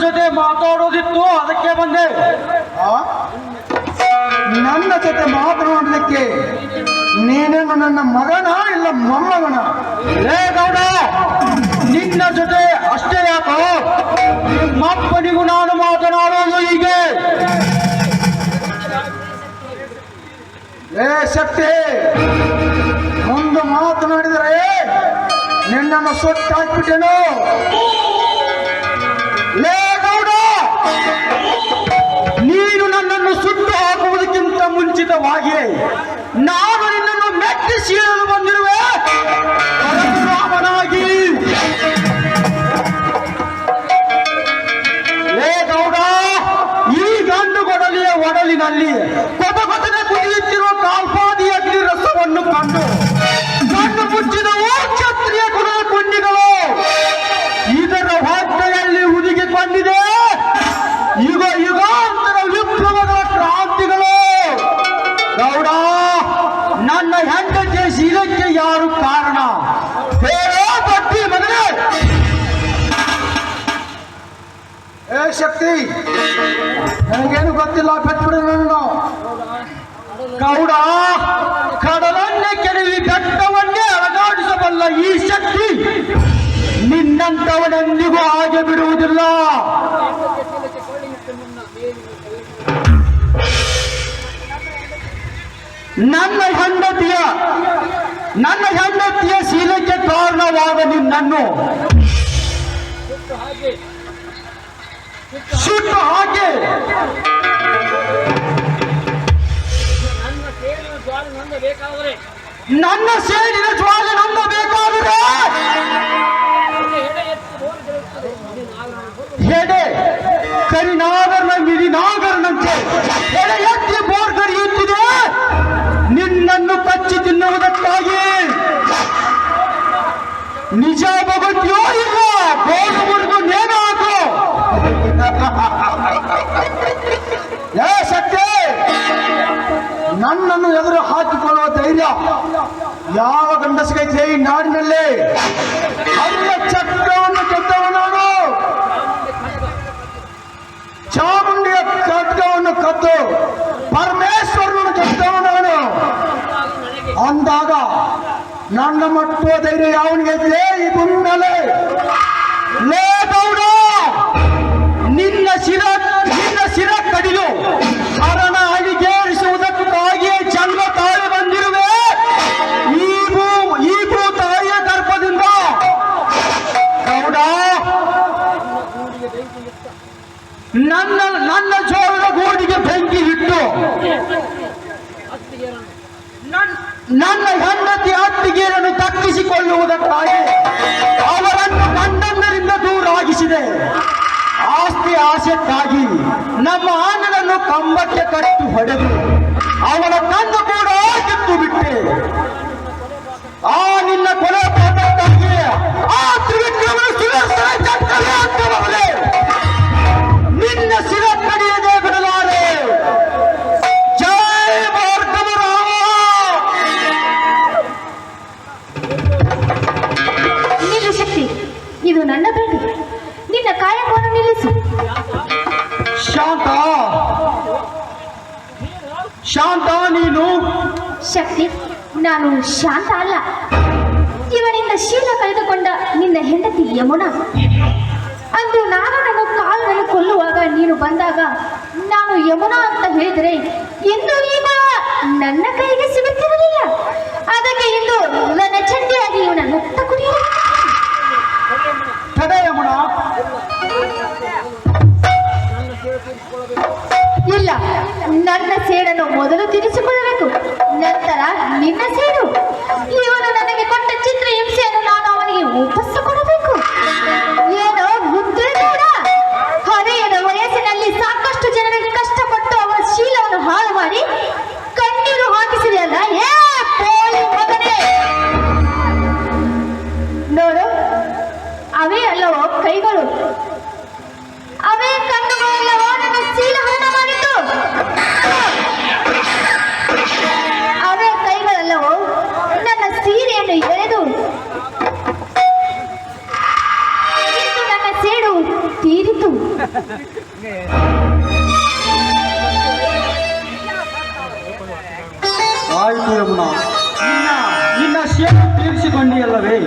ಜೊತೆ ಮಾತಾಡೋದಿತ್ತು, ಅದಕ್ಕೆ ಬಂದೆ. ನನ್ನ ಜೊತೆ ಮಾತನಾಡಲಿಕ್ಕೆ ನೀನೇನು ನನ್ನ ಮಗನ ಇಲ್ಲ ಮೊಮ್ಮಗನ? ಲೇ ಗೌಡ, ನಿನ್ನ ಜೊತೆ ಅಷ್ಟೇ ಯಾಕೋ, ನಿಮ್ಮಪ್ಪನಿಗೂ ನಾನು ಮಾತನಾಡೋದು ಹೀಗೆ. ಏ ಶಕ್ತಿ, ಮುಂದೆ ಮಾತನಾಡಿದರೆ ನಿನ್ನನ್ನು ಸುಟ್ಟು ಹಾಕ್ಬಿಟ್ಟೇನು? ಲೇ ಗೌಡ, ನೀನು ನನ್ನನ್ನು ಸುಟ್ಟು ಹಾಕುವುದಕ್ಕಿಂತ ಮುಂಚಿತವಾಗಿ ನಾನು ನಿನ್ನನ್ನು ಮೆಟ್ಟಿಸಿ ಹೇಳಲು ಬಂದಿರುವೆ ರಾಮನಾಗಿ. ಲೇ ಗೌಡ, ಈ ಗಂಡು ಕೊಡಲಿಯ ಒಡಲಿನಲ್ಲಿ ಕೊತ ಕೊತನೆ ಕುದಿಯುತ್ತಿರುವ ಕಾಲ್ಪಾದಿ ಅಗ್ನಿ ರಸವನ್ನು ಕಂಡು ಕಣ್ಣು ಮುಚ್ಚಿದವು ಕ್ಷತ್ರಿಯ ಕುಲದ ಕೊಂಡಿಗಳು. ಇದರ ಹೊಟ್ಟೆಯಲ್ಲಿ ಹುದುಗಿಕೊಂಡಿದೆ ಯುಗ ಯುಗಾಂತರ ವಿಪ್ಲವಗಳ ಕ್ರಾಂತಿಗಳು. ಗೌಡ, ನನ್ನ ಹೆಂಡತಿಯ ಶೀಲಕ್ಕೆ ಯಾರು ಕಾರಣ? ಹೇಳೋ ಬಟ್ಟಿ ಮಗನೇ. ಏ ಶಕ್ತಿ, ನನಗೇನು ಗೊತ್ತಿಲ್ಲ, ಬೆಟ್ಬಿಡು ನನ್ನ. ಗೌಡ, ಕಡಲನ್ನೇ ಕೆಡವಿ ಬೆಟ್ಟವನ್ನೇ ಅಲಗಾಡಿಸಬಲ್ಲ ಈ ಶಕ್ತಿ ನಿನ್ನಂತವನೆಂದಿಗೂ ಹಾಗೆ ಬಿಡುವುದಿಲ್ಲ. ನನ್ನ ಹೆಂಡತಿಯ ಶೀಲಕ್ಕೆ ಕಾರಣವಾದ ನಿನ್ನನ್ನು ಸುಟ್ಟು ಹಾಕಿ ನನ್ನ ಸೇಡಿನ ಜ್ವಾಲೆ ನಂದಬೇಕಾದರೆ ಹೆಡೆ ಕರಿನಾಗರನ ಮಿರಿನಾಗರನಂತೆ ಹೆಡೆ ಎತ್ತಿ ಬೋರ್ ಕರೆಯುತ್ತಿದೆ ನಿನ್ನನ್ನು ಕಚ್ಚಿ ತಿನ್ನುವುದಕ್ಕಾಗಿ. ನಿಜ ಬಗುತ್ತಿಯೋ ಇಲ್ಲ, ಬೋರ್ಡು ಮುರಿದು ನೇಣು ಹಾಕು. ಏ ಶಕ್ತಿ, ನನ್ನನ್ನು ಎದುರು ಹಾಕಿಕೊಳ್ಳುವ ಧೈರ್ಯ ಯಾವ ಗಂಡಸಿಗೈತೆ ಈ ನಾಡಿನಲ್ಲಿ? ಅಲ್ಲ, ಚಕ್ರವನ್ನು ಗೆದ್ದವ ನಾನು, ಚಾಮುಂಡಿಯ ಖಡ್ಗವನ್ನು ಕದ್ದು ಪರಮೇಶ್ವರನನ್ನು ಗೆದ್ದವ ನಾನು. ಅಂದಾಗ ನನ್ನ ಮಟ್ಟುವ ಧೈರ್ಯ ಯಾವನಿಗೈತೆ ಈ ಭೂಮಿ ಮೇಲೆ? ಲೇ ಗೌಡ, ನಿನ್ನ ಶಿರ ಕಡಿದು ಹರಣ ಅಡಿಗೇರಿಸುವುದಕ್ಕಾಗಿಯೇ ಜನ್ಮ ತಾಳಿ ಬಂದಿರುವೆ ಈ ಭೂ ತಾಯಿಯ ಗರ್ಭದಿಂದ. ಗೌಡ, ನನ್ನ ಜೋಳದ ಗೂಡಿಗೆ ಬೆಂಕಿ ಇಟ್ಟು ನನ್ನ ಹೆಂಡತಿ ಅತ್ತಿಗೆಯನ್ನು ತಪ್ಪಿಸಿಕೊಳ್ಳುವುದಕ್ಕಾಗಿ ಅವರನ್ನು ಗಂಡಂದರಿಂದ ದೂರಾಗಿಸಿದೆ. ಆಸ್ತಿ ಆಸೆಕ್ಕಾಗಿ ನಮ್ಮ ಅಣ್ಣನನ್ನು ಕಂಬಕ್ಕೆ ಕಟ್ಟಿ ಹೊಡೆದು ಅವನ ಕಣ್ಣು ಕೂಡ ಕಿತ್ತು ಬಿಟ್ಟೆ. ಆ ನಿನ್ನ ಕೊಲೆ ಪಾತಕ್ಕಾಗಿ ಆ ತ್ರಿವಿಕ್ರಮನ ಸುದರ್ಶನ ಚಕ್ರವೇ ಅಂತವರೇ ನಿನ್ನ ಶಿರ ಕಡಿಯದೆ ಬಿಡಲಾರೆ. ಜೈ ಭಾರ್ಗವ ರಾಮ. ನಿಲ್ಲು ಶಕ್ತಿ, ಇದು ನನ್ನ ಬೇಟೆ. ನಿನ್ನ ಕಾಯಕವನ್ನು ನಿಲ್ಲಿಸು. ಶಾಂತ ನೀನು? ಶಕ್ತಿ, ನಾನು ಶಾಂತ ಅಲ್ಲ. ಇವನಿಂದ ಶೀಲ ಕಳೆದುಕೊಂಡ ನಿನ್ನ ಹೆಂಡತಿ ಯಮುನಾ. ಅಂದು ನಾನು ನನ್ನ ಕಾಲನ್ನು ಕೊಲ್ಲುವಾಗ ನೀನು ಬಂದಾಗ ನಾನು ಯಮುನಾ ಅಂತ ಹೇಳಿದರೆ ಇಂದು ಈಗ ನನ್ನ ಕೈಗೆ ಸಿಗುತ್ತಿರಲಿಲ್ಲ. ಅದಕ್ಕೆ ಇಂದು ನನ್ನ ಚಂಡಿಯಾಗಿ ಇವನ ಮುಕ್ತ ಕುಡಿಯಲು ತಡೆ ಯಮುನಾ. ಇಲ್ಲ, ನನ್ನ ಸೇಡನ್ನು ಮೊದಲು ತೀರಿಸಿಕೊಳ್ಳಬೇಕು, ನಂತರ ನಿನ್ನ ಸೇಡು. ಇವನು ನನಗೆ ಕೊಟ್ಟ ಚಿತ್ರ ಹಿಂಸೆಯನ್ನು ನಾನು ಅವನಿಗೆ ವಾಪಸ್ಸು ಕೊಡಬೇಕು. ಏನೋ ಬುದ್ಧಿ ಕೂಡ. ಹರೆಯದ ವಯಸ್ಸಿನಲ್ಲಿ ಸಾಕಷ್ಟು ಜನರಿಗೆ ಕಷ್ಟಪಟ್ಟು ಅವರ ಶೀಲವನ್ನು ಹಾಳು ಮಾಡಿ ಕಣ್ಣೀರು ಹಾಕಿಸಿದೆಯಲ್ಲ. ಏ ಪೋಲಿ ಮಗನೇ, ನೋಡು, ಅವೇ ಅಲ್ಲವೋ ಕೈಗಳು, ಅವೇ ಕಣ್ಣುಗಳೆಲ್ಲವೋ ನನ್ನ ಶೀಲ ಹರಣ ಮಾಡಿತು. ಅವೇ ಕೈಗಳಲ್ಲವೋ ನನ್ನ ಸೀರೆಯನ್ನು ಎಳೆದು ಆಯಿತು ಯಮುನಾ, ನಿನ್ನ ಸೇವೆ ತೀರಿಸಿಕೊಂಡಿಯಲ್ಲವೇ?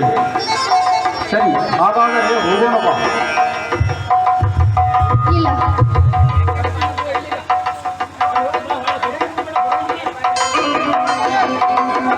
ಸರಿ, ಹಾಗಾದರೆ ಹೋಗೋಣಪ್ಪ. ಇಲ್ಲ